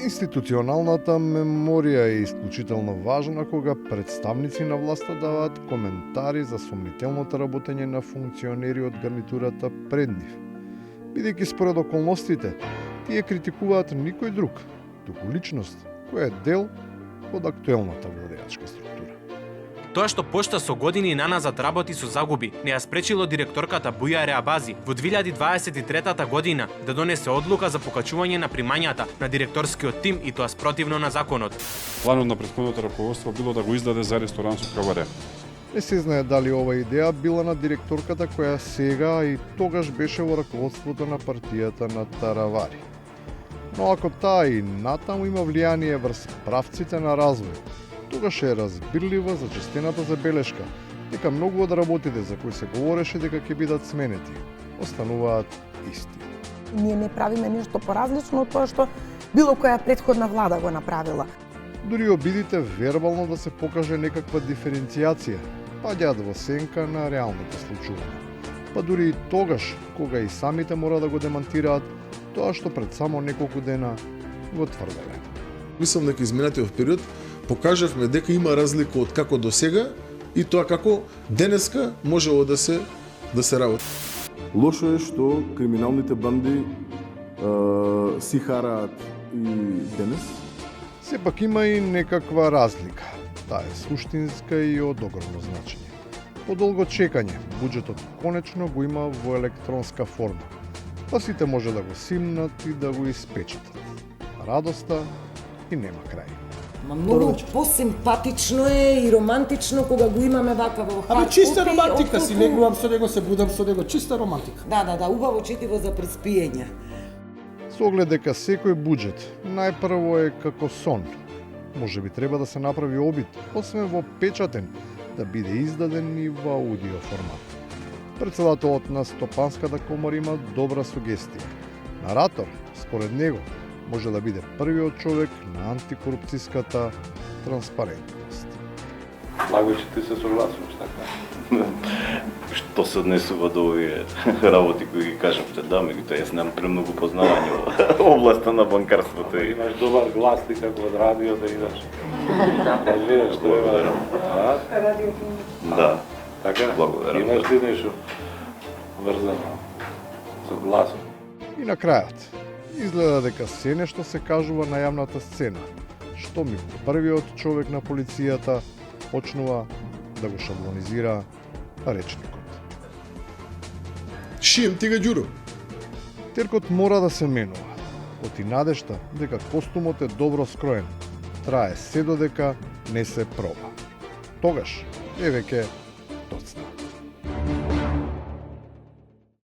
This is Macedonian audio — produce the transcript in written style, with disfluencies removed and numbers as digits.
Институционалната меморија е исклучително важна кога представници на власта даваат коментари за сомнителното работење на функционери од гарнитурата пред нив. Бидејќи според околностите, тие критикуваат никој друг, туку личност која е дел од актуелната владеачка структура. Тоа што пошта со години наназад работи со загуби, не ја спречило директорката Буја Реабази во 2023 година да донесе одлука за покачување на примањата на директорскиот тим и тоа спротивно на законот. Планот на претходното раководство било да го издаде за ресторан со кабаре. Не се знае дали ова идеја била на директорката која сега и тогаш беше во раководството на партијата на Таравари. Но ако таа и натаму има влијание врз правците на развој, тогаш е разбирливо за честената забелешка дека многу од работите за кои се говореше дека ќе бидат сменети, остануваат исти. Ние не правиме нешто поразлично од тоа што било која претходна влада го направила. Дури обидите вербално да се покаже некаква диференцијација, паѓаат во сенка на реалните случувања. Па дури и тогаш, кога и самите мора да го демантираат тоа што пред само неколку дена го тврделе. Мислам дека изминатиот период покажавме дека има разлика од како до сега и тоа како денеска можело да се работи. Лошо е што криминалните банди си хараат и денес. Сепак има и некаква разлика. Таа е суштинска и од огромно значење. По долго чекање, буџетот конечно го има во електронска форма. Па сите може да го симнат и да го испечатат. Радоста и нема крај. Ма многу посимпатично е и романтично кога го имаме вака во хар. Абе чиста романтика си, легувам со него, се будам со него, чиста романтика. Да, убаво четиво за преспиење. Со оглед дека секој буџет најпрво е како сон. Може би треба да се направи обид, освен во печатен, да биде издаден и во аудио формат. Председателот на Стопанската комора има добра сугестија. Наратор, според него, може да биде првиот човек на антикорупцијската транспарентност. Благо, че ти се согласуваш, така? Што се однесува до овие работи кои ги кажавте, да, меѓутоа јас немам премногу познавање во областа на банкарството. Имаш добар глас ти како од радио да идеш. Да видиш што има. Да. Така? Благодарам. Имаш ти нешто врзано со гласот. И на крајот, изгледа дека се нешто се кажува на јавната сцена, што ми првиот човек на полицијата почнува да го шаблонизира речникот. Шием ти га ѓуро. Теркот мора да се менува. Оти надежта дека костумот е добро скроен, трае се додека не се проба. Тогаш е веќе